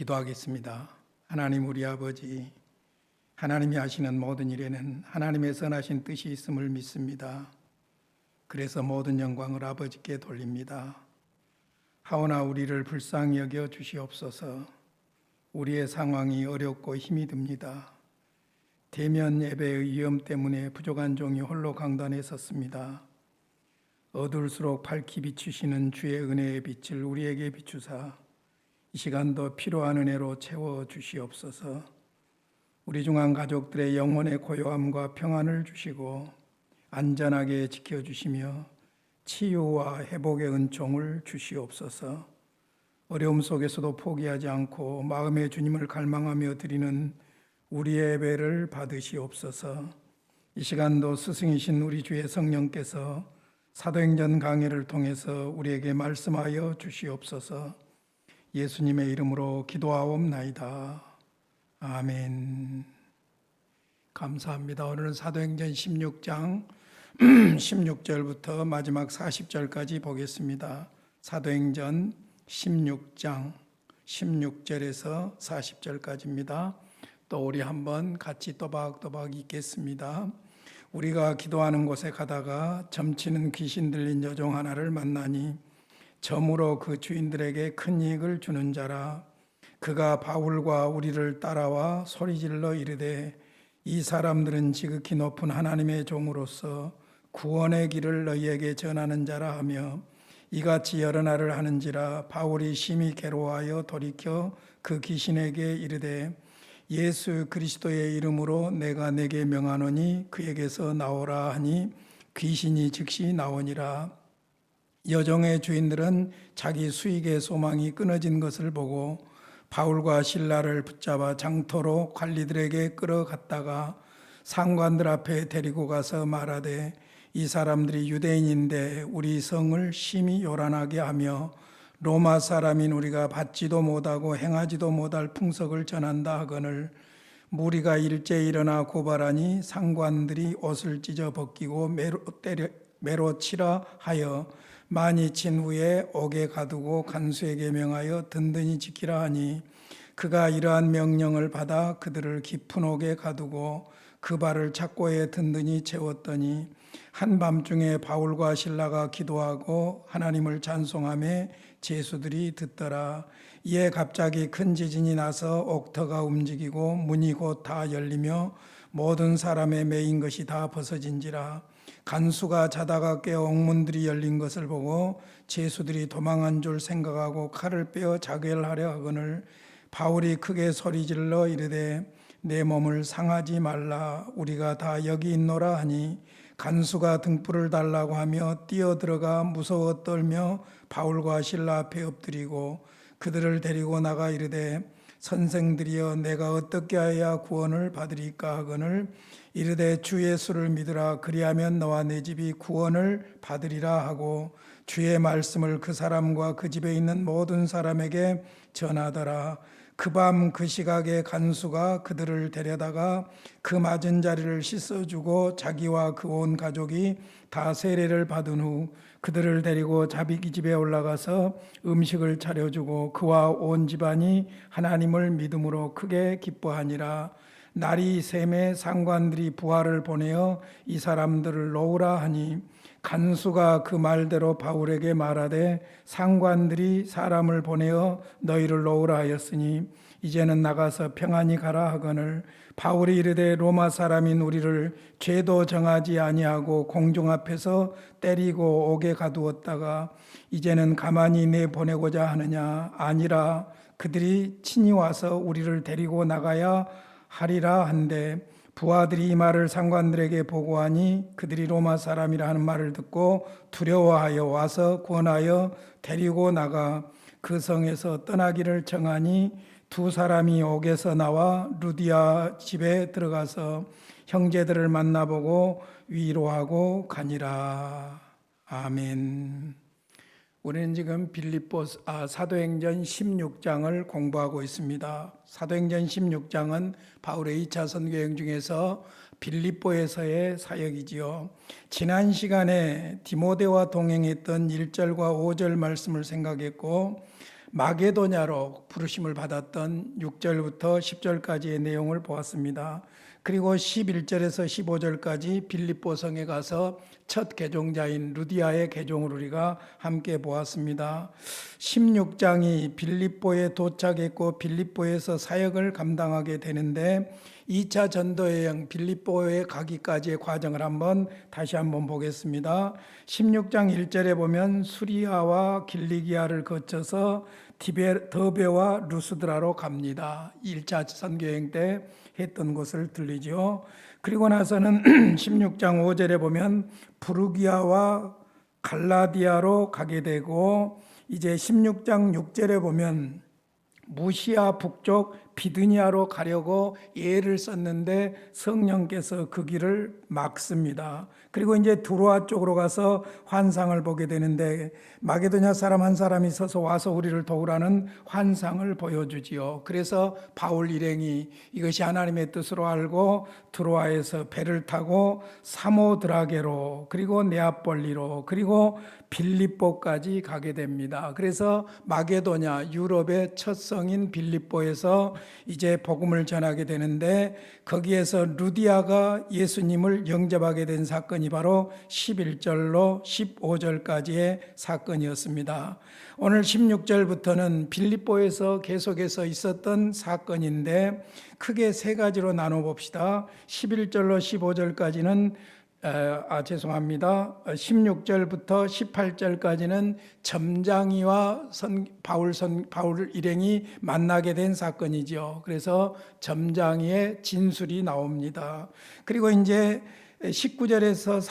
기도하겠습니다. 하나님 우리 아버지, 하나님이 하시는 모든 일에는 하나님의 선하신 뜻이 있음을 믿습니다. 그래서 모든 영광을 아버지께 돌립니다. 하오나 우리를 불쌍히 여겨 주시옵소서. 우리의 상황이 어렵고 힘이 듭니다. 대면 예배의 위험 때문에 부족한 종이 홀로 강단에 섰습니다. 어두울수록 밝히 비추시는 주의 은혜의 빛을 우리에게 비추사 이 시간도 필요한 은혜로 채워 주시옵소서. 우리 중한 가족들의 영혼의 고요함과 평안을 주시고 안전하게 지켜주시며 치유와 회복의 은총을 주시옵소서. 어려움 속에서도 포기하지 않고 마음의 주님을 갈망하며 드리는 우리의 예배를 받으시옵소서. 이 시간도 스승이신 우리 주의 성령께서 사도행전 강해를 통해서 우리에게 말씀하여 주시옵소서. 예수님의 이름으로 기도하옵나이다. 아멘. 감사합니다. 오늘은 사도행전 16장 16절부터 마지막 40절까지 보겠습니다. 사도행전 16장 16절에서 40절까지입니다. 또 우리 한번 같이 또박또박 읽겠습니다. 우리가 기도하는 곳에 가다가 점치는 귀신 들린 여종 하나를 만나니 점으로 그 주인들에게 큰 이익을 주는 자라. 그가 바울과 우리를 따라와 소리질러 이르되 이 사람들은 지극히 높은 하나님의 종으로서 구원의 길을 너희에게 전하는 자라 하며 이같이 여러 날을 하는지라. 바울이 심히 괴로워하여 돌이켜 그 귀신에게 이르되 예수 그리스도의 이름으로 내가 내게 명하노니 그에게서 나오라 하니 귀신이 즉시 나오니라. 여종의 주인들은 자기 수익의 소망이 끊어진 것을 보고 바울과 실라를 붙잡아 장터로 관리들에게 끌어갔다가 상관들 앞에 데리고 가서 말하되 이 사람들이 유대인인데 우리 성을 심히 요란하게 하며 로마 사람인 우리가 받지도 못하고 행하지도 못할 풍속을 전한다 하거늘 무리가 일제히 일어나 고발하니 상관들이 옷을 찢어 벗기고 매로 치라 하여 많이 친 후에 옥에 가두고 간수에게 명하여 든든히 지키라 하니 그가 이러한 명령을 받아 그들을 깊은 옥에 가두고 그 발을 착고에 든든히 채웠더니 한밤중에 바울과 실라가 기도하고 하나님을 찬송하며 제수들이 듣더라. 이에 갑자기 큰 지진이 나서 옥터가 움직이고 문이 곧 다 열리며 모든 사람의 매인 것이 다 벗어진지라. 간수가 자다가 깨어 옥문들이 열린 것을 보고 제수들이 도망한 줄 생각하고 칼을 빼어 자결하려 하거늘 바울이 크게 소리질러 이르되 내 몸을 상하지 말라. 우리가 다 여기 있노라 하니 간수가 등불을 달라고 하며 뛰어들어가 무서워 떨며 바울과 실라 앞에 엎드리고 그들을 데리고 나가 이르되 선생들이여 내가 어떻게 하여야 구원을 받으리까 하거늘 이르되 주 예수를 믿으라. 그리하면 너와 내 집이 구원을 받으리라 하고 주의 말씀을 그 사람과 그 집에 있는 모든 사람에게 전하더라. 그 밤 그 시각에 간수가 그들을 데려다가 그 맞은 자리를 씻어주고 자기와 그 온 가족이 다 세례를 받은 후 그들을 데리고 자기 집에 올라가서 음식을 차려주고 그와 온 집안이 하나님을 믿음으로 크게 기뻐하니라. 날이 샘에 상관들이 부하를 보내어 이 사람들을 놓으라 하니 간수가 그 말대로 바울에게 말하되 상관들이 사람을 보내어 너희를 놓으라 하였으니 이제는 나가서 평안히 가라 하거늘 바울이 이르되 로마 사람인 우리를 죄도 정하지 아니하고 공중 앞에서 때리고 옥에 가두었다가 이제는 가만히 내보내고자 하느냐. 아니라 그들이 친히 와서 우리를 데리고 나가야 하리라 한데 부하들이 이 말을 상관들에게 보고하니 그들이 로마 사람이라 하는 말을 듣고 두려워하여 와서 권하여 데리고 나가 그 성에서 떠나기를 정하니 두 사람이 옥에서 나와 루디아 집에 들어가서 형제들을 만나보고 위로하고 가니라. 아멘. 우리는 지금 사도행전 16장을 공부하고 있습니다. 사도행전 16장은 바울의 2차 선교여행 중에서 빌립보에서의 사역이지요. 지난 시간에 디모데와 동행했던 1절과 5절 말씀을 생각했고 마게도냐로 부르심을 받았던 6절부터 10절까지의 내용을 보았습니다. 그리고 11절에서 15절까지 빌립보 성에 가서 첫 개종자인 루디아의 개종을 우리가 함께 보았습니다. 16장이 빌립보에 도착했고 빌립보에서 사역을 감당하게 되는데 2차 전도여행 빌립보에 가기까지의 과정을 다시 한번 보겠습니다. 16장 1절에 보면 수리아와 길리기아를 거쳐서 더베와 루스드라로 갑니다. 1차 선교여행 때 했던 것을 들리죠. 그리고 나서는 16장 5절에 보면 부르기아와 갈라디아로 가게 되고 이제 16장 6절에 보면 무시아 북쪽 비드니아로 가려고 예를 썼는데 성령께서 그 길을 막습니다. 그리고 이제 두로아 쪽으로 가서 환상을 보게 되는데 마게도냐 사람 한 사람이 서서 와서 우리를 도우라는 환상을 보여주지요. 그래서 바울 일행이 이것이 하나님의 뜻으로 알고 두로아에서 배를 타고 사모드라게로 그리고 네아폴리로 그리고 빌립보까지 가게 됩니다. 그래서 마게도냐 유럽의 첫 성인 빌립보에서 이제 복음을 전하게 되는데 거기에서 루디아가 예수님을 영접하게 된 사건이 바로 11절로 15절까지의 사건이었습니다. 오늘 16절부터는 빌립보에서 계속해서 있었던 사건인데 크게 세 가지로 나눠 봅시다. 11절로 15절까지는 16절부터 18절까지는 점장이와 바울 일행이 만나게 된 사건이죠. 그래서 점장이의 진술이 나옵니다. 그리고 이제 19절에서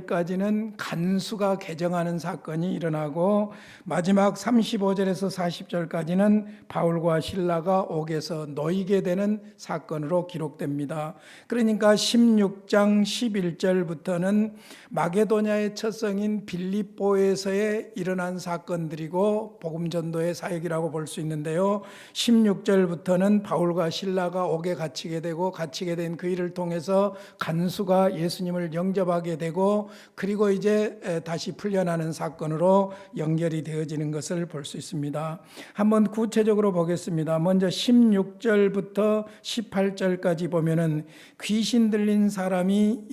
34절까지는 간수가 개정하는 사건이 일어나고 마지막 35절에서 40절까지는 바울과 실라가 옥에서 놓이게 되는 사건으로 기록됩니다. 그러니까 16장 11절부터는 마게도냐의 첫 성인 빌립보에서의 일어난 사건들이고 복음전도의 사역이라고 볼 수 있는데요. 16절부터는 바울과 실라가 옥에 갇히게 되고 갇히게 된 그 일을 통해서 간수가 예수님을 영접하게 되고 그리고 이제 다시 풀려나는 사건으로 연결이 되어지는 것을 볼 수 있습니다. 한번 구체적으로 보겠습니다. 먼저 16절부터 18절까지 보면은 귀신 들린 사람이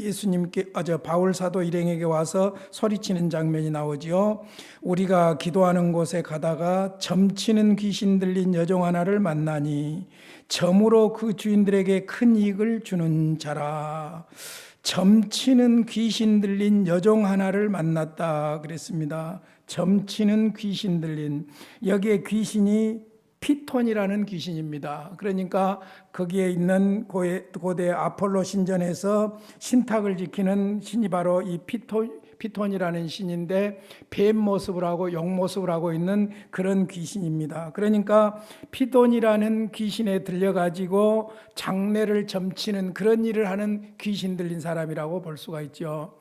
바울 사도 일행에게 와서 소리치는 장면이 나오지요. 우리가 기도하는 곳에 가다가 점치는 귀신 들린 여종 하나를 만나니 점으로 그 주인들에게 큰 이익을 주는 자라. 점치는 귀신 들린 여종 하나를 만났다 그랬습니다. 점치는 귀신 들린, 여기에 귀신이 피톤이라는 귀신입니다. 그러니까 거기에 있는 고대 아폴로 신전에서 신탁을 지키는 신이 바로 이 피톤이라는 신인데 뱀 모습을 하고 용 모습을 하고 있는 그런 귀신입니다. 그러니까 피톤이라는 귀신에 들려가지고 장례를 점치는 그런 일을 하는 귀신 들린 사람이라고 볼 수가 있죠.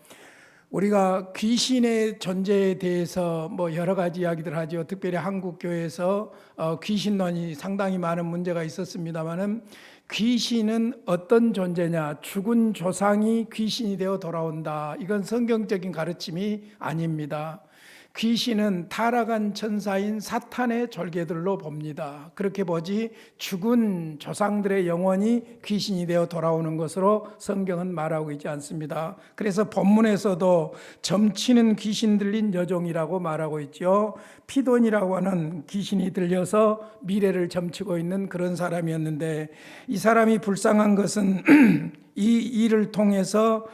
우리가 귀신의 존재에 대해서 여러 가지 이야기들 하죠. 특별히 한국 교회에서 귀신론이 상당히 많은 문제가 있었습니다만은 귀신은 어떤 존재냐? 죽은 조상이 귀신이 되어 돌아온다. 이건 성경적인 가르침이 아닙니다. 귀신은 타락한 천사인 사탄의 졸개들로 봅니다. 그렇게 보지 죽은 조상들의 영혼이 귀신이 되어 돌아오는 것으로 성경은 말하고 있지 않습니다. 그래서 본문에서도 점치는 귀신 들린 여종이라고 말하고 있죠. 피돈이라고 하는 귀신이 들려서 미래를 점치고 있는 그런 사람이었는데 이 사람이 불쌍한 것은 이 일을 통해서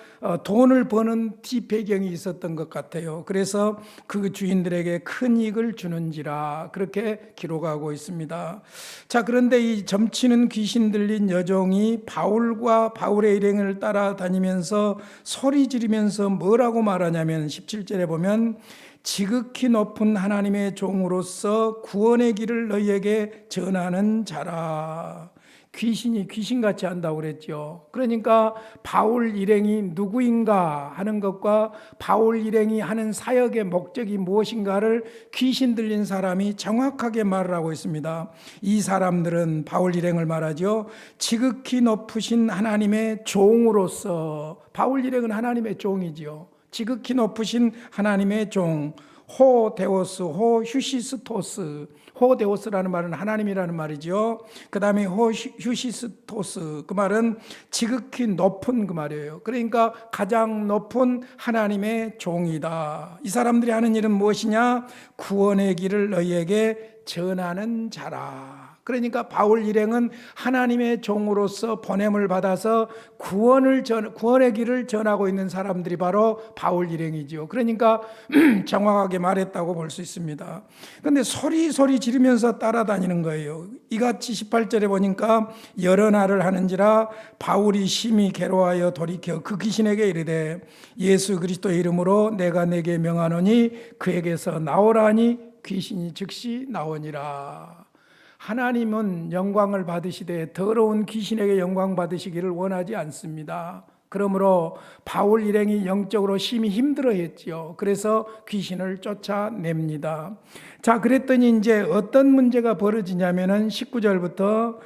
돈을 버는 뒷배경이 있었던 것 같아요. 그래서 그 주인들에게 큰 이익을 주는지라 그렇게 기록하고 있습니다. 자, 그런데 이 점치는 귀신 들린 여종이 바울과 바울의 일행을 따라다니면서 소리 지르면서 뭐라고 말하냐면 17절에 보면 지극히 높은 하나님의 종으로서 구원의 길을 너희에게 전하는 자라. 귀신이 귀신같이 한다고 그랬죠. 그러니까 바울 일행이 누구인가 하는 것과 바울 일행이 하는 사역의 목적이 무엇인가를 귀신 들린 사람이 정확하게 말을 하고 있습니다. 이 사람들은 바울 일행을 말하죠. 지극히 높으신 하나님의 종으로서, 바울 일행은 하나님의 종이지요. 지극히 높으신 하나님의 종, 호데오스, 호휴시스토스. 호데오스라는 말은 하나님이라는 말이죠. 그 다음에 호휴시스토스, 그 말은 지극히 높은 그 말이에요. 그러니까 가장 높은 하나님의 종이다. 이 사람들이 하는 일은 무엇이냐? 구원의 길을 너희에게 전하는 자라. 그러니까 바울 일행은 하나님의 종으로서 보냄을 받아서 구원의 길을 전하고 있는 사람들이 바로 바울 일행이죠. 그러니까 정확하게 말했다고 볼 수 있습니다. 그런데 소리 지르면서 따라다니는 거예요. 이같이 18절에 보니까 여러 날을 하는지라 바울이 심히 괴로워하여 돌이켜 그 귀신에게 이르되 예수 그리스도의 이름으로 내가 내게 명하노니 그에게서 나오라 하니 귀신이 즉시 나오니라. 하나님은 영광을 받으시되 더러운 귀신에게 영광 받으시기를 원하지 않습니다. 그러므로 바울 일행이 영적으로 심히 힘들어했지요. 그래서 귀신을 쫓아냅니다. 자, 그랬더니 이제 어떤 문제가 벌어지냐면은 19절부터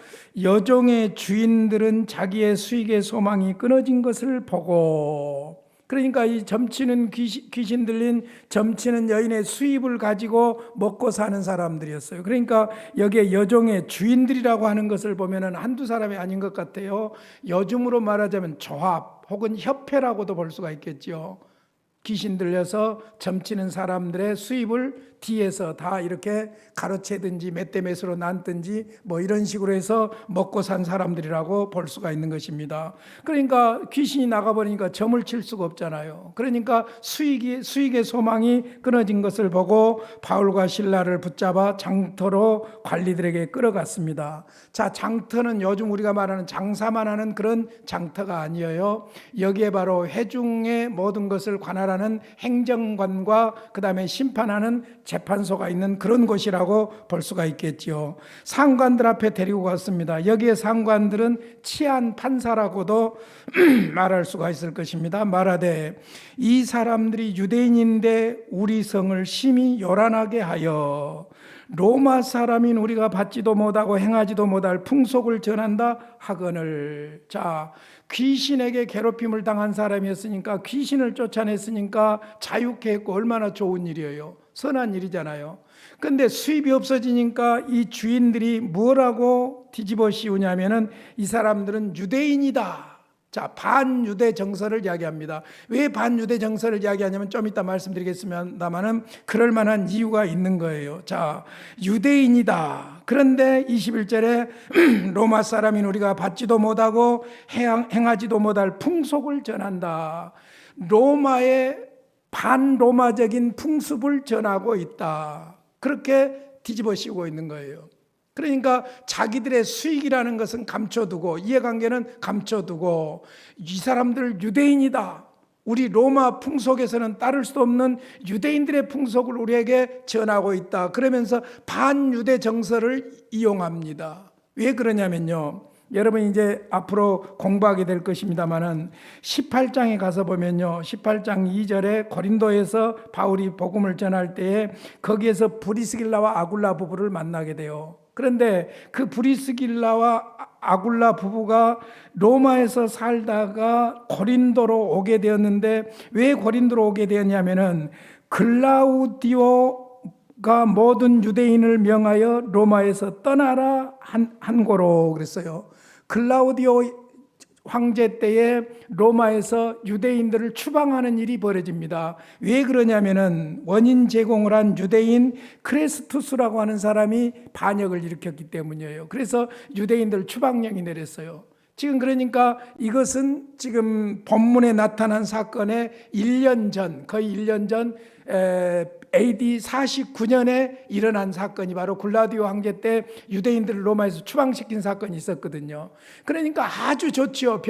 여종의 주인들은 자기의 수익의 소망이 끊어진 것을 보고, 그러니까 이 점치는 귀신 들린 점치는 여인의 수입을 가지고 먹고 사는 사람들이었어요. 그러니까 여기에 여종의 주인들이라고 하는 것을 보면은 한두 사람이 아닌 것 같아요. 요즘으로 말하자면 조합 혹은 협회라고도 볼 수가 있겠죠. 귀신 들려서 점치는 사람들의 수입을 뒤에서 다 이렇게 가로채든지 맷대매수로 놨든지 뭐 이런 식으로 해서 먹고 산 사람들이라고 볼 수가 있는 것입니다. 그러니까 귀신이 나가버리니까 점을 칠 수가 없잖아요. 그러니까 수익의 소망이 끊어진 것을 보고 바울과 실라를 붙잡아 장터로 관리들에게 끌어갔습니다. 자, 장터는 요즘 우리가 말하는 장사만 하는 그런 장터가 아니에요. 여기에 바로 회중의 모든 것을 관할하는 행정관과 그 다음에 심판하는 재판소가 있는 그런 곳이라고 볼 수가 있겠지요. 상관들 앞에 데리고 갔습니다. 여기에 상관들은 치안 판사라고도 말할 수가 있을 것입니다. 말하되 이 사람들이 유대인인데 우리 성을 심히 요란하게 하여 로마 사람인 우리가 받지도 못하고 행하지도 못할 풍속을 전한다 하거늘. 자, 귀신에게 괴롭힘을 당한 사람이었으니까, 귀신을 쫓아냈으니까 자유케 했고 얼마나 좋은 일이에요. 선한 일이잖아요. 그런데 수입이 없어지니까 이 주인들이 뭐라고 뒤집어 씌우냐면은 이 사람들은 유대인이다. 자, 반유대 정서를 이야기합니다. 왜 반유대 정서를 이야기하냐면 좀 이따 말씀드리겠습니다만은 그럴 만한 이유가 있는 거예요. 자, 유대인이다. 그런데 21절에 로마 사람인 우리가 받지도 못하고 행하지도 못할 풍속을 전한다. 로마의 반로마적인 풍습을 전하고 있다. 그렇게 뒤집어 씌우고 있는 거예요. 그러니까 자기들의 수익이라는 것은 감춰두고, 이해관계는 감춰두고, 이 사람들 유대인이다. 우리 로마 풍속에서는 따를 수 없는 유대인들의 풍속을 우리에게 전하고 있다. 그러면서 반유대 정서를 이용합니다. 왜 그러냐면요, 여러분 이제 앞으로 공부하게 될 것입니다만은 18장에 가서 보면요, 18장 2절에 고린도에서 바울이 복음을 전할 때에 거기에서 브리스길라와 아굴라 부부를 만나게 돼요. 그런데 그 브리스길라와 아굴라 부부가 로마에서 살다가 고린도로 오게 되었는데, 왜 고린도로 오게 되었냐면은 글라우디오가 모든 유대인을 명하여 로마에서 떠나라 한 고로 그랬어요. 글라우디오 황제 때에 로마에서 유대인들을 추방하는 일이 벌어집니다. 왜 그러냐면은 원인 제공을 한 유대인 크레스투스라고 하는 사람이 반역을 일으켰기 때문이에요. 그래서 유대인들 추방령이 내렸어요. 지금 그러니까 이것은 지금 본문에 나타난 사건의 1년 전, 거의 1년 전 AD 49년에 일어난 사건이 바로 글라디오 황제 때 유대인들을 로마에서 추방시킨 사건이 있었거든요. 그러니까 아주 좋지요.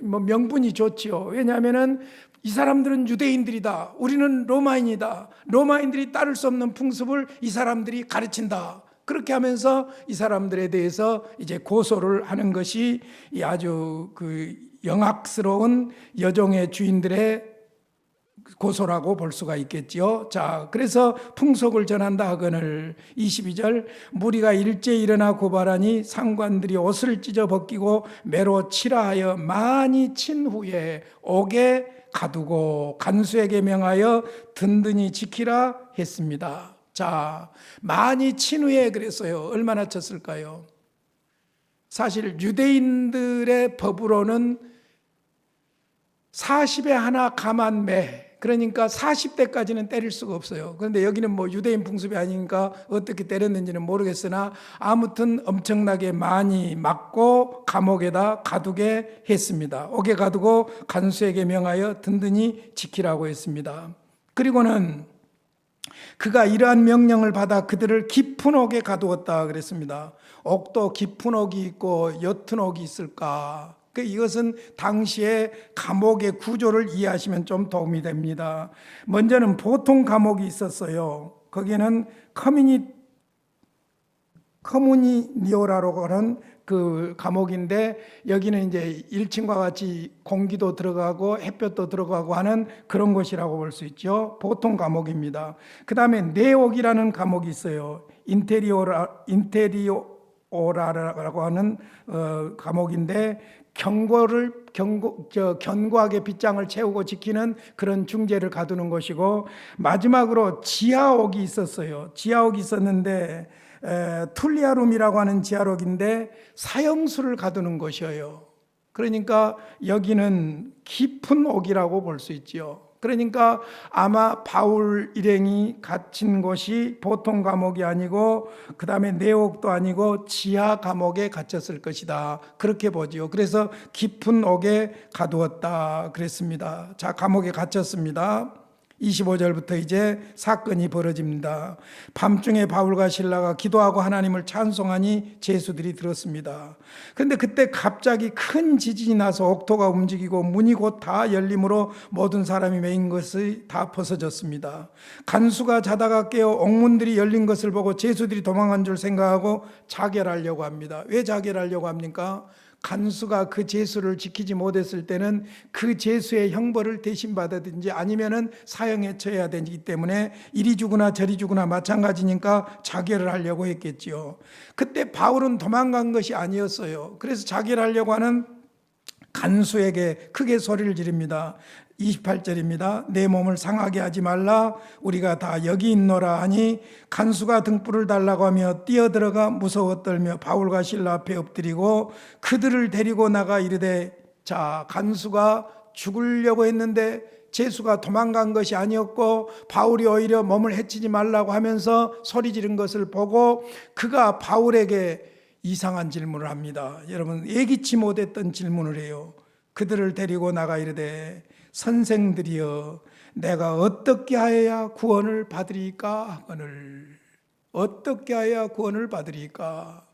명분이 좋지요. 왜냐하면은 이 사람들은 유대인들이다. 우리는 로마인이다. 로마인들이 따를 수 없는 풍습을 이 사람들이 가르친다. 그렇게 하면서 이 사람들에 대해서 이제 고소를 하는 것이 아주 그 영악스러운 여종의 주인들의 고소라고 볼 수가 있겠지요. 자, 그래서 풍속을 전한다 하거늘. 22절, 무리가 일제히 일어나 고발하니 상관들이 옷을 찢어 벗기고 매로 치라 하여 많이 친 후에 옥에 가두고 간수에게 명하여 든든히 지키라 했습니다. 자, 많이 친 후에 그랬어요. 얼마나 쳤을까요? 사실 유대인들의 법으로는 40에 하나 감한 매, 그러니까 40대까지는 때릴 수가 없어요. 그런데 여기는 뭐 유대인 풍습이 아니니까 어떻게 때렸는지는 모르겠으나 아무튼 엄청나게 많이 맞고 감옥에다 가두게 했습니다. 옥에 가두고 간수에게 명하여 든든히 지키라고 했습니다. 그리고는 그가 이러한 명령을 받아 그들을 깊은 옥에 가두었다 그랬습니다. 옥도 깊은 옥이 있고 옅은 옥이 있을까? 이것은 당시의 감옥의 구조를 이해하시면 좀 도움이 됩니다. 먼저는 보통 감옥이 있었어요. 거기에는 커뮤니오라고 하는 그 감옥인데, 여기는 이제 1층과 같이 공기도 들어가고 햇볕도 들어가고 하는 그런 곳이라고 볼 수 있죠. 보통 감옥입니다. 그 다음에 내옥이라는 감옥이 있어요. 인테리오라고 하는 감옥인데, 견고하게 빗장을 채우고 지키는 그런 중재를 가두는 것이고, 마지막으로 지하옥이 있었어요. 지하옥이 있었는데 툴리아룸이라고 하는 지하옥인데 사형수를 가두는 것이에요. 그러니까 여기는 깊은 옥이라고 볼 수 있지요. 그러니까 아마 바울 일행이 갇힌 곳이 보통 감옥이 아니고 그 다음에 내옥도 아니고 지하 감옥에 갇혔을 것이다, 그렇게 보지요. 그래서 깊은 옥에 가두었다 그랬습니다. 자, 감옥에 갇혔습니다. 25절부터 이제 사건이 벌어집니다. 밤중에 바울과 실라가 기도하고 하나님을 찬송하니 죄수들이 들었습니다. 그런데 그때 갑자기 큰 지진이 나서 옥토가 움직이고 문이 곧 다 열림으로 모든 사람이 메인 것이 다 벗어졌습니다. 간수가 자다가 깨어 옥문들이 열린 것을 보고 죄수들이 도망간 줄 생각하고 자결하려고 합니다. 왜 자결하려고 합니까? 간수가 그 죄수를 지키지 못했을 때는 그 죄수의 형벌을 대신 받아든지 아니면은 사형에 처해야 되기 때문에 이리 주거나 저리 주거나 마찬가지니까 자결을 하려고 했겠지요. 그때 바울은 도망간 것이 아니었어요. 그래서 자결하려고 하는 간수에게 크게 소리를 지릅니다. 28절입니다. 내 몸을 상하게 하지 말라, 우리가 다 여기 있노라 하니 간수가 등불을 달라고 하며 뛰어들어가 무서워 떨며 바울과 실라 앞에 엎드리고 그들을 데리고 나가 이르되, 자, 간수가 죽으려고 했는데 죄수가 도망간 것이 아니었고 바울이 오히려 몸을 해치지 말라고 하면서 소리 지른 것을 보고 그가 바울에게 이상한 질문을 합니다. 여러분, 예기치 못했던 질문을 해요. 그들을 데리고 나가 이르되, 선생들이여, 내가 어떻게 하여야 구원을 받으리까 하거늘. 어떻게 하여야 구원을 받으리까?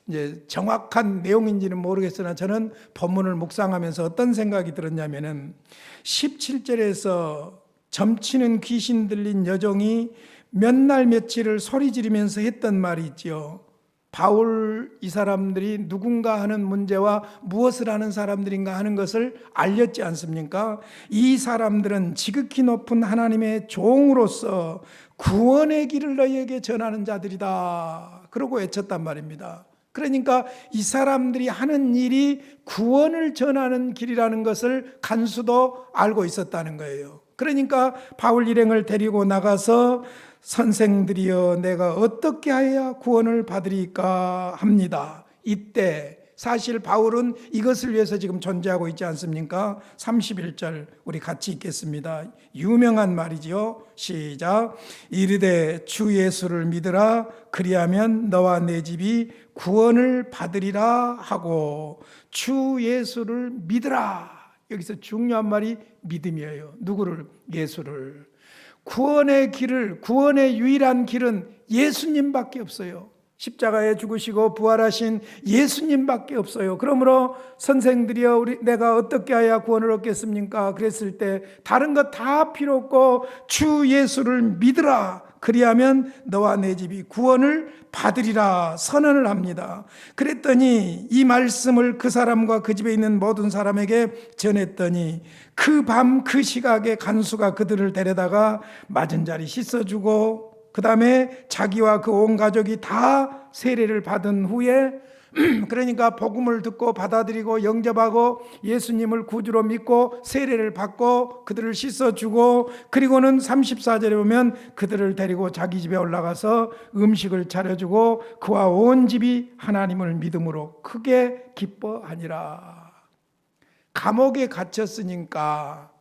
이제 정확한 내용인지는 모르겠으나 저는 본문을 묵상하면서 어떤 생각이 들었냐면은 17절에서 점치는 귀신 들린 여종이 몇 날 며칠을 소리 지르면서 했던 말이 있죠. 바울 이 사람들이 누군가 하는 문제와 무엇을 하는 사람들인가 하는 것을 알렸지 않습니까? 이 사람들은 지극히 높은 하나님의 종으로서 구원의 길을 너희에게 전하는 자들이다, 그러고 외쳤단 말입니다. 그러니까 이 사람들이 하는 일이 구원을 전하는 길이라는 것을 간수도 알고 있었다는 거예요. 그러니까 바울 일행을 데리고 나가서 선생들이여, 내가 어떻게 하여야 구원을 받으리까 합니다. 이때 사실 바울은 이것을 위해서 지금 존재하고 있지 않습니까? 31절 우리 같이 읽겠습니다. 유명한 말이지요. 시작. 이르되 주 예수를 믿으라, 그리하면 너와 내 집이 구원을 받으리라 하고. 주 예수를 믿으라. 여기서 중요한 말이 믿음이에요. 누구를? 예수를. 구원의 길을, 구원의 유일한 길은 예수님밖에 없어요. 십자가에 죽으시고 부활하신 예수님밖에 없어요. 그러므로 선생들이여, 내가 어떻게 해야 구원을 얻겠습니까? 그랬을 때 다른 것 다 필요 없고 주 예수를 믿으라, 그리하면 너와 내 집이 구원을 받으리라 선언을 합니다. 그랬더니 이 말씀을 그 사람과 그 집에 있는 모든 사람에게 전했더니 그 밤 그 시각에 간수가 그들을 데려다가 맞은 자리 씻어주고 그 다음에 자기와 그 온 가족이 다 세례를 받은 후에 그러니까 복음을 듣고 받아들이고 영접하고 예수님을 구주로 믿고 세례를 받고 그들을 씻어주고, 그리고는 34절에 보면 그들을 데리고 자기 집에 올라가서 음식을 차려주고 그와 온 집이 하나님을 믿음으로 크게 기뻐하니라. 감옥에 갇혔으니까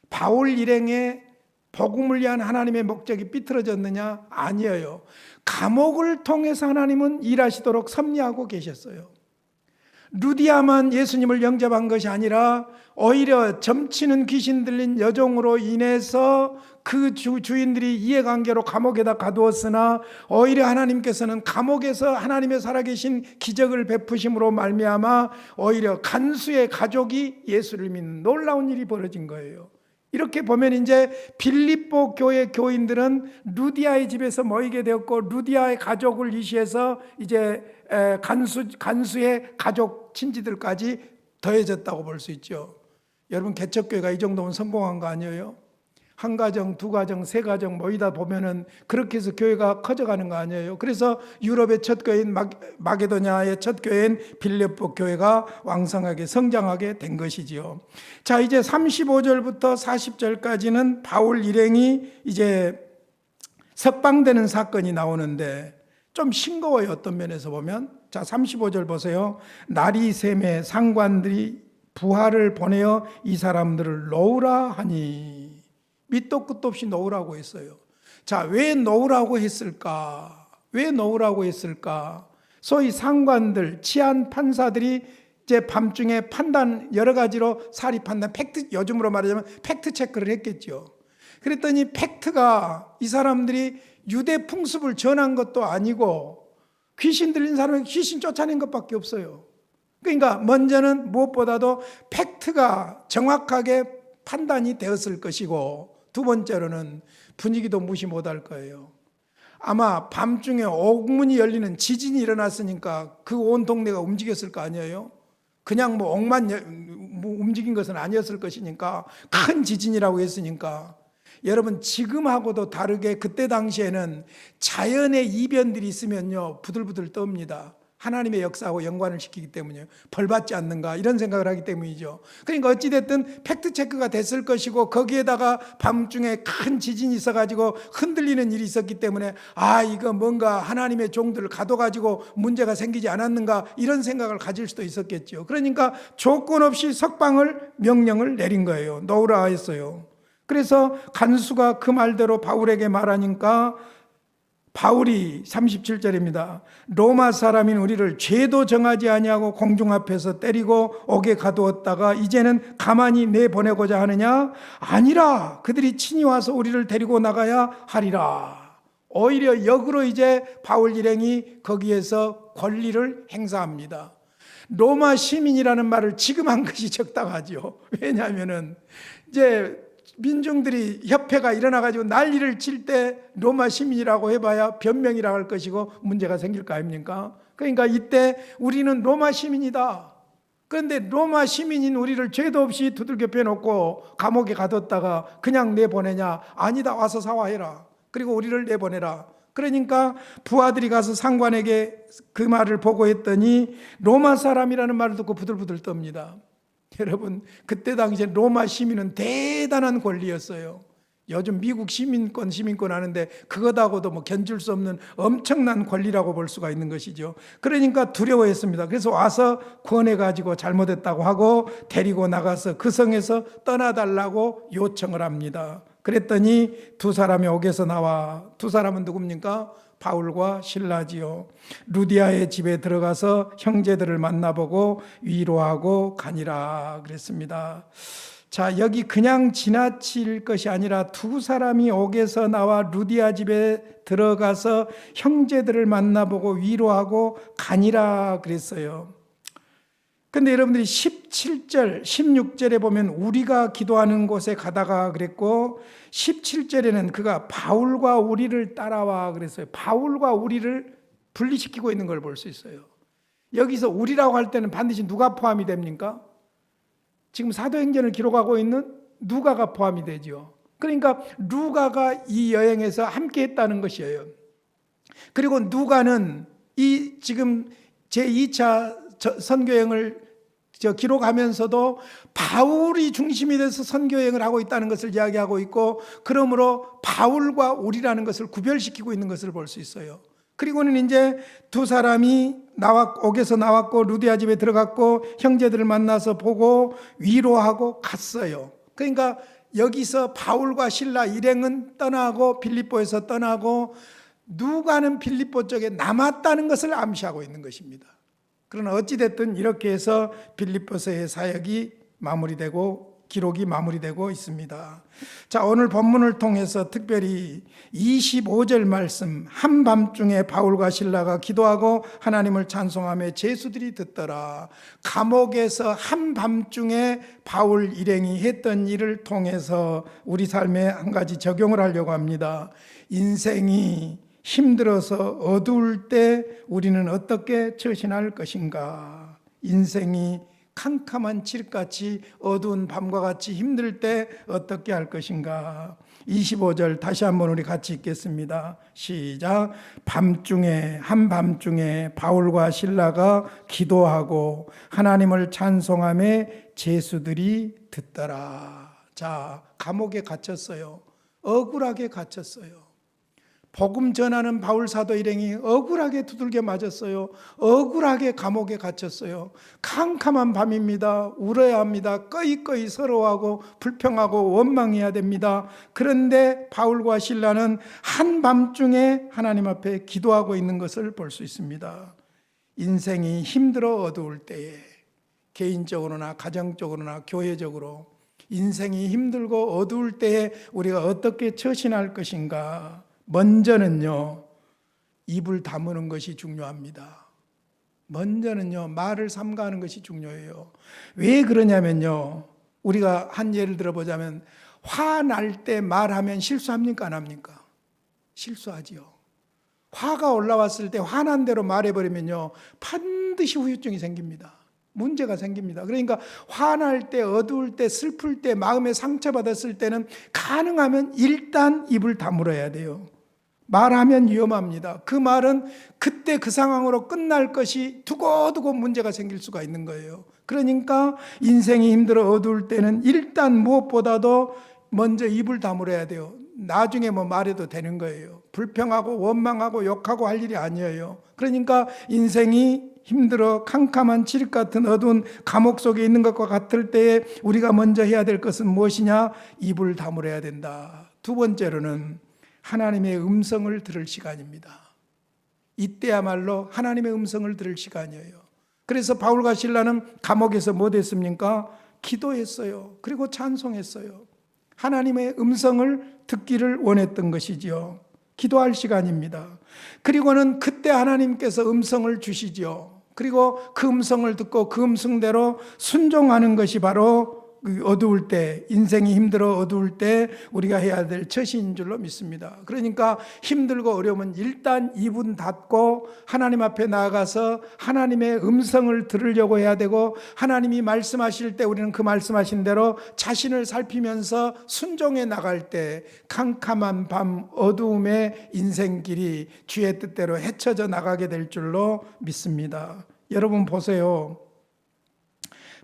바울 일행의 복음을 위한 하나님의 목적이 삐뚤어졌느냐? 아니에요. 감옥을 통해서 하나님은 일하시도록 섭리하고 계셨어요. 루디아만 예수님을 영접한 것이 아니라 오히려 점치는 귀신 들린 여종으로 인해서 그 주인들이 이해관계로 감옥에다 가두었으나 오히려 하나님께서는 감옥에서 하나님의 살아계신 기적을 베푸심으로 말미암아 오히려 간수의 가족이 예수를 믿는 놀라운 일이 벌어진 거예요. 이렇게 보면 이제 빌립보 교회 교인들은 루디아의 집에서 모이게 되었고, 루디아의 가족을 이시해서 이제 간수의 가족 친지들까지 더해졌다고 볼 수 있죠. 여러분, 개척교회가 이 정도면 성공한 거 아니에요? 한 가정, 두 가정, 세 가정 모이다 보면은 그렇게 해서 교회가 커져가는 거 아니에요? 그래서 유럽의 첫 교회인 마게도냐의 첫 교회인 빌립보 교회가 왕성하게 성장하게 된 것이지요. 자, 이제 35절부터 40절까지는 바울 일행이 이제 석방되는 사건이 나오는데 좀 싱거워요, 어떤 면에서 보면. 자, 35절 보세요. 날이 샘에 상관들이 부하를 보내어 이 사람들을 놓으라 하니. 밑도 끝도 없이 놓으라고 했어요. 자, 왜 놓으라고 했을까? 왜 놓으라고 했을까? 소위 상관들, 치안 판사들이 이제 밤중에 판단, 여러 가지로 사리 판단, 팩트, 요즘으로 말하자면 팩트 체크를 했겠죠. 그랬더니 팩트가 이 사람들이 유대 풍습을 전한 것도 아니고 귀신 들린 사람에게 귀신 쫓아낸 것밖에 없어요. 그러니까 먼저는 무엇보다도 팩트가 정확하게 판단이 되었을 것이고, 두 번째로는 분위기도 무시 못할 거예요. 아마 밤중에 옥문이 열리는 지진이 일어났으니까 그 온 동네가 움직였을 거 아니에요. 그냥 뭐 옥만 움직인 것은 아니었을 것이니까, 큰 지진이라고 했으니까. 여러분, 지금하고도 다르게 그때 당시에는 자연의 이변들이 있으면요 부들부들 떱니다. 하나님의 역사하고 연관을 시키기 때문이에요. 벌받지 않는가 이런 생각을 하기 때문이죠. 그러니까 어찌됐든 팩트체크가 됐을 것이고, 거기에다가 밤중에 큰 지진이 있어가지고 흔들리는 일이 있었기 때문에 이거 뭔가 하나님의 종들을 가둬가지고 문제가 생기지 않았는가 이런 생각을 가질 수도 있었겠죠. 그러니까 조건 없이 석방을 명령을 내린 거예요. 놓으라 했어요. 그래서 간수가 그 말대로 바울에게 말하니까 바울이 37절입니다. 로마 사람인 우리를 죄도 정하지 아니하고 공중 앞에서 때리고 옥에 가두었다가 이제는 가만히 내보내고자 하느냐? 아니라 그들이 친히 와서 우리를 데리고 나가야 하리라. 오히려 역으로 이제 바울 일행이 거기에서 권리를 행사합니다. 로마 시민이라는 말을 지금 한 것이 적당하죠. 왜냐하면은 이제 민중들이 협회가 일어나가지고 난리를 칠 때 로마 시민이라고 해봐야 변명이라고 할 것이고 문제가 생길 거 아닙니까? 그러니까 이때 우리는 로마 시민이다. 그런데 로마 시민인 우리를 죄도 없이 두들겨 패놓고 감옥에 가뒀다가 그냥 내보내냐? 아니다, 와서 사과해라. 그리고 우리를 내보내라. 그러니까 부하들이 가서 상관에게 그 말을 보고했더니 로마 사람이라는 말을 듣고 부들부들 떱니다. 여러분, 그때 당시에 로마 시민은 대단한 권리였어요. 요즘 미국 시민권 하는데 그것하고도 뭐 견줄 수 없는 엄청난 권리라고 볼 수가 있는 것이죠. 그러니까 두려워했습니다. 그래서 와서 권해가지고 잘못했다고 하고 데리고 나가서 그 성에서 떠나달라고 요청을 합니다. 그랬더니 두 사람이 옥에서 나와, 두 사람은 누굽니까? 바울과 실라지요. 루디아의 집에 들어가서 형제들을 만나보고 위로하고 가니라 그랬습니다. 자, 여기 그냥 지나칠 것이 아니라 두 사람이 옥에서 나와 루디아 집에 들어가서 형제들을 만나보고 위로하고 가니라 그랬어요. 근데 여러분들이 17절, 16절에 보면 우리가 기도하는 곳에 가다가 그랬고, 17절에는 그가 바울과 우리를 따라와 그랬어요. 바울과 우리를 분리시키고 있는 걸 볼 수 있어요. 여기서 우리라고 할 때는 반드시 누가 포함이 됩니까? 지금 사도행전을 기록하고 있는 누가가 포함이 되죠. 그러니까 누가가 이 여행에서 함께 했다는 것이에요. 그리고 누가는 이 지금 제2차 선교여행을 기록하면서도 바울이 중심이 돼서 선교여행을 하고 있다는 것을 이야기하고 있고, 그러므로 바울과 우리라는 것을 구별시키고 있는 것을 볼 수 있어요. 그리고는 이제 두 사람이 옥에서 나왔고 루디아 집에 들어갔고 형제들을 만나서 보고 위로하고 갔어요. 그러니까 여기서 바울과 실라 일행은 떠나고 빌립보에서 떠나고 누가는 빌립보 쪽에 남았다는 것을 암시하고 있는 것입니다. 그러나 어찌됐든 이렇게 해서 빌립보서의 사역이 마무리되고 기록이 마무리되고 있습니다. 자, 오늘 본문을 통해서 특별히 25절 말씀, 한밤중에 바울과 실라가 기도하고 하나님을 찬송하며 제수들이 듣더라. 감옥에서 한밤중에 바울 일행이 했던 일을 통해서 우리 삶에 한 가지 적용을 하려고 합니다. 인생이 힘들어서 어두울 때 우리는 어떻게 처신할 것인가? 인생이 캄캄한 칠같이 어두운 밤과 같이 힘들 때 어떻게 할 것인가? 25절 다시 한번 우리 같이 읽겠습니다. 시작. 밤중에 한밤중에 바울과 실라가 기도하고 하나님을 찬송하며 제수들이 듣더라. 자, 감옥에 갇혔어요. 억울하게 갇혔어요. 복음 전하는 바울 사도 일행이 억울하게 두들겨 맞았어요. 억울하게 감옥에 갇혔어요. 캄캄한 밤입니다. 울어야 합니다. 꺼이꺼이 서러워하고 불평하고 원망해야 됩니다. 그런데 바울과 실라는 한밤중에 하나님 앞에 기도하고 있는 것을 볼 수 있습니다. 인생이 힘들어 어두울 때에 개인적으로나 가정적으로나 교회적으로 인생이 힘들고 어두울 때에 우리가 어떻게 처신할 것인가? 먼저는요, 입을 다무는 것이 중요합니다. 먼저는요, 말을 삼가하는 것이 중요해요. 왜 그러냐면요, 우리가 한 예를 들어보자면 화날 때 말하면 실수합니까? 안 합니까? 실수하지요. 화가 올라왔을 때 화난 대로 말해버리면요, 반드시 후유증이 생깁니다. 문제가 생깁니다. 그러니까 화날 때, 어두울 때, 슬플 때, 마음에 상처받았을 때는 가능하면 일단 입을 다물어야 돼요. 말하면 위험합니다. 그 말은 그때 그 상황으로 끝날 것이 두고두고 문제가 생길 수가 있는 거예요. 그러니까 인생이 힘들어 어두울 때는 일단 무엇보다도 먼저 입을 다물어야 돼요. 나중에 뭐 말해도 되는 거예요. 불평하고 원망하고 욕하고 할 일이 아니에요. 그러니까 인생이 힘들어 캄캄한 칠흑 같은 어두운 감옥 속에 있는 것과 같을 때에 우리가 먼저 해야 될 것은 무엇이냐? 입을 다물어야 된다. 두 번째로는 하나님의 음성을 들을 시간입니다. 이때야말로 하나님의 음성을 들을 시간이에요. 그래서 바울과 실라는 감옥에서 뭐 됐습니까? 기도했어요. 그리고 찬송했어요. 하나님의 음성을 듣기를 원했던 것이지요. 기도할 시간입니다. 그리고는 그때 하나님께서 음성을 주시죠. 그리고 그 음성을 듣고 그 음성대로 순종하는 것이 바로 어두울 때, 인생이 힘들어 어두울 때 우리가 해야 될 처신인 줄로 믿습니다. 그러니까 힘들고 어려우면 일단 입은 닫고 하나님 앞에 나아가서 하나님의 음성을 들으려고 해야 되고, 하나님이 말씀하실 때 우리는 그 말씀하신 대로 자신을 살피면서 순종해 나갈 때 캄캄한 밤 어두움의 인생길이 주의 뜻대로 헤쳐져 나가게 될 줄로 믿습니다. 여러분 보세요.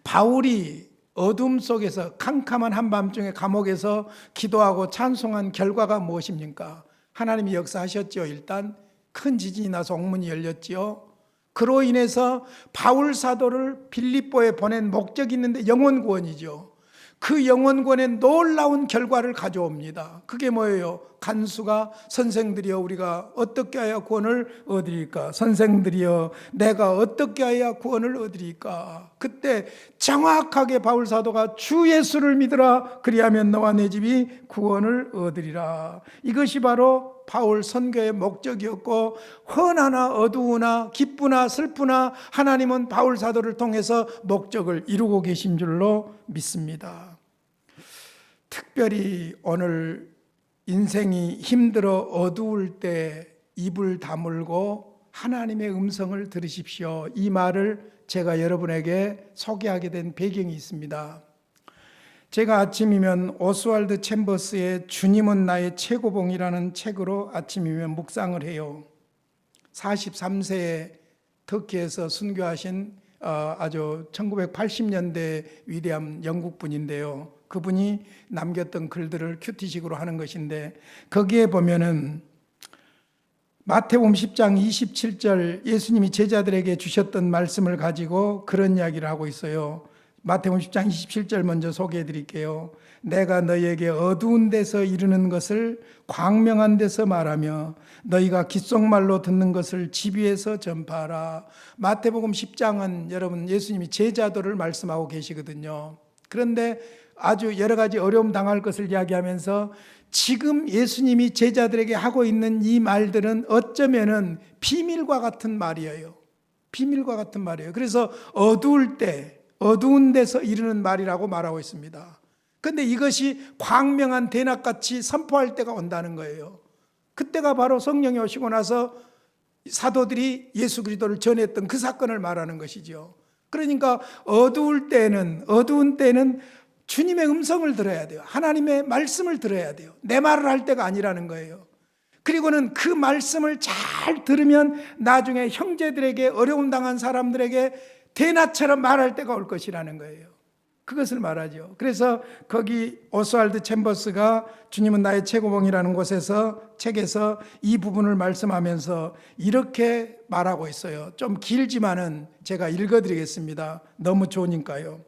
바울이 어둠 속에서 캄캄한 한밤중에 감옥에서 기도하고 찬송한 결과가 무엇입니까? 하나님이 역사하셨죠. 일단 큰 지진이 나서 옥문이 열렸지요. 그로 인해서 바울 사도를 빌립보에 보낸 목적이 있는데 영혼 구원이죠. 그 영혼 구원의 놀라운 결과를 가져옵니다. 그게 뭐예요? 간수가 선생들이여 우리가 어떻게 하여 구원을 얻으리까? 선생들이여 내가 어떻게 하여 구원을 얻으리까? 그때 정확하게 바울 사도가 주 예수를 믿으라 그리하면 너와 내 집이 구원을 얻으리라. 이것이 바로 바울 선교의 목적이었고, 훤하나 어두우나 기쁘나 슬프나 하나님은 바울 사도를 통해서 목적을 이루고 계신 줄로 믿습니다. 특별히 오늘 인생이 힘들어 어두울 때 입을 다물고 하나님의 음성을 들으십시오. 이 말을 제가 여러분에게 소개하게 된 배경이 있습니다. 제가 아침이면 오스왈드 챔버스의 주님은 나의 최고봉이라는 책으로 아침이면 묵상을 해요. 43세에 터키에서 순교하신 아주 1980년대 위대한 영국분인데요. 그분이 남겼던 글들을 큐티식으로 하는 것인데 거기에 보면은 마태복음 10장 27절 예수님이 제자들에게 주셨던 말씀을 가지고 그런 이야기를 하고 있어요. 마태복음 10장 27절 먼저 소개해 드릴게요. 내가 너희에게 어두운 데서 이르는 것을 광명한 데서 말하며 너희가 귓속말로 듣는 것을 집 위에서 전파하라. 마태복음 10장은 여러분 예수님이 제자도를 말씀하고 계시거든요. 그런데 아주 여러 가지 어려움 당할 것을 이야기하면서 지금 예수님이 제자들에게 하고 있는 이 말들은 어쩌면은 비밀과 같은 말이에요. 비밀과 같은 말이에요. 그래서 어두울 때, 어두운 데서 이르는 말이라고 말하고 있습니다. 그런데 이것이 광명한 대낮같이 선포할 때가 온다는 거예요. 그때가 바로 성령이 오시고 나서 사도들이 예수 그리스도를 전했던 그 사건을 말하는 것이죠. 그러니까 어두운 때는 주님의 음성을 들어야 돼요. 하나님의 말씀을 들어야 돼요. 내 말을 할 때가 아니라는 거예요. 그리고는 그 말씀을 잘 들으면 나중에 형제들에게 어려움 당한 사람들에게 대낮처럼 말할 때가 올 것이라는 거예요. 그것을 말하죠. 그래서 거기 오스왈드 챔버스가 주님은 나의 최고봉이라는 책에서 이 부분을 말씀하면서 이렇게 말하고 있어요. 좀 길지만은 제가 읽어드리겠습니다. 너무 좋으니까요.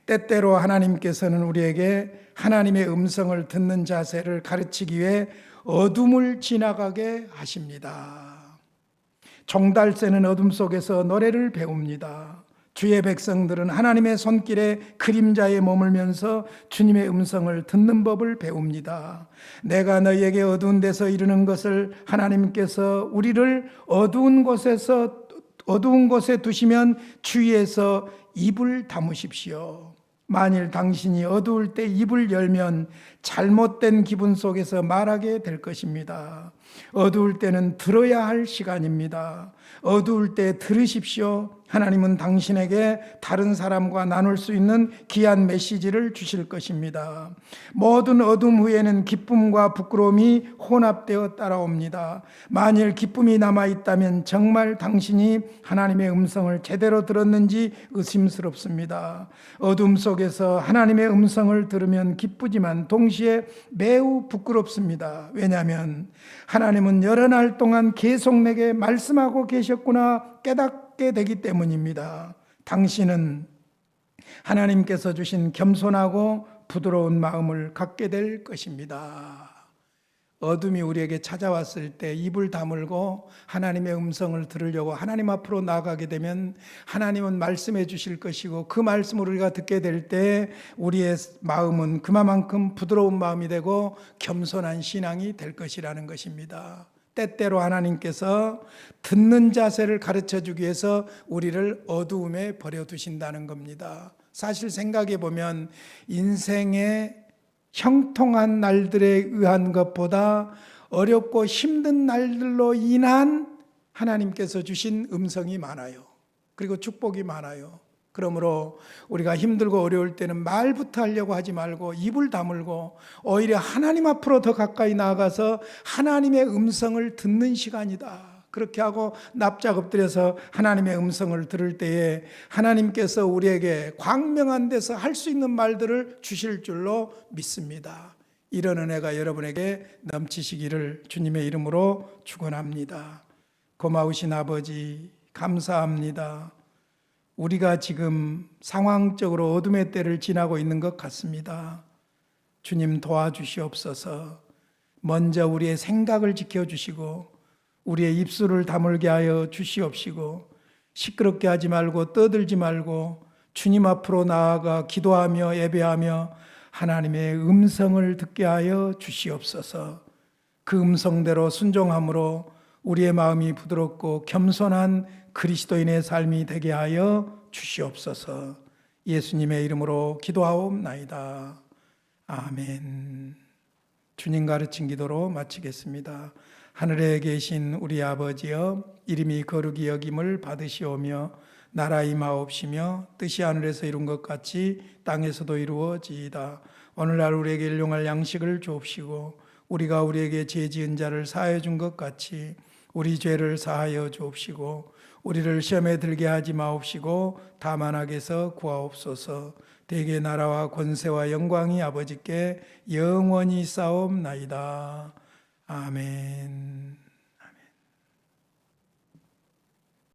때때로 하나님께서는 우리에게 하나님의 음성을 듣는 자세를 가르치기 위해 어둠을 지나가게 하십니다. 종달새는 어둠 속에서 노래를 배웁니다. 주의 백성들은 하나님의 손길에 그림자에 머물면서 주님의 음성을 듣는 법을 배웁니다. 내가 너희에게 어두운 데서 이르는 것을 하나님께서 우리를 어두운 곳에 두시면 주위에서 입을 다무십시오. 만일 당신이 어두울 때 입을 열면 잘못된 기분 속에서 말하게 될 것입니다. 어두울 때는 들어야 할 시간입니다. 어두울 때 들으십시오. 하나님은 당신에게 다른 사람과 나눌 수 있는 귀한 메시지를 주실 것입니다. 모든 어둠 후에는 기쁨과 부끄러움이 혼합되어 따라옵니다. 만일 기쁨이 남아있다면 정말 당신이 하나님의 음성을 제대로 들었는지 의심스럽습니다. 어둠 속에서 하나님의 음성을 들으면 기쁘지만 동시에 매우 부끄럽습니다. 왜냐하면 하나님은 여러 날 동안 계속 내게 말씀하고 계셨구나 깨닫게 되기 때문입니다. 당신은 하나님께서 주신 겸손하고 부드러운 마음을 갖게 될 것입니다. 어둠이 우리에게 찾아왔을 때 입을 다물고 하나님의 음성을 들으려고 하나님 앞으로 나아가게 되면 하나님은 말씀해 주실 것이고 그 말씀을 우리가 듣게 될 때 우리의 마음은 그만큼 부드러운 마음이 되고 겸손한 신앙이 될 것이라는 것입니다. 때때로 하나님께서 듣는 자세를 가르쳐 주기 위해서 우리를 어두움에 버려두신다는 겁니다. 사실 생각해 보면 인생의 형통한 날들에 의한 것보다 어렵고 힘든 날들로 인한 하나님께서 주신 음성이 많아요. 그리고 축복이 많아요. 그러므로 우리가 힘들고 어려울 때는 말부터 하려고 하지 말고 입을 다물고 오히려 하나님 앞으로 더 가까이 나아가서 하나님의 음성을 듣는 시간이다. 그렇게 하고 납작 엎드려서 하나님의 음성을 들을 때에 하나님께서 우리에게 광명한 데서 할 수 있는 말들을 주실 줄로 믿습니다. 이런 은혜가 여러분에게 넘치시기를 주님의 이름으로 축원합니다. 고마우신 아버지 감사합니다. 우리가 지금 상황적으로 어둠의 때를 지나고 있는 것 같습니다. 주님 도와주시옵소서. 먼저 우리의 생각을 지켜주시고 우리의 입술을 다물게 하여 주시옵시고 시끄럽게 하지 말고 떠들지 말고 주님 앞으로 나아가 기도하며 예배하며 하나님의 음성을 듣게 하여 주시옵소서. 그 음성대로 순종함으로 우리의 마음이 부드럽고 겸손한 그리스도인의 삶이 되게 하여 주시옵소서. 예수님의 이름으로 기도하옵나이다. 아멘. 주님 가르친 기도로 마치겠습니다. 하늘에 계신 우리 아버지여, 이름이 거룩히 여김을 받으시오며 나라 임하옵시며 뜻이 하늘에서 이룬 것 같이 땅에서도 이루어지이다. 오늘날 우리에게 일용할 양식을 주옵시고 우리가 우리에게 죄 지은 자를 사하여 준 것 같이 우리 죄를 사하여 주옵시고 우리를 시험에 들게 하지 마옵시고 다만 악에서 구하옵소서. 대개 나라와 권세와 영광이 아버지께 영원히 싸움나이다. 아멘.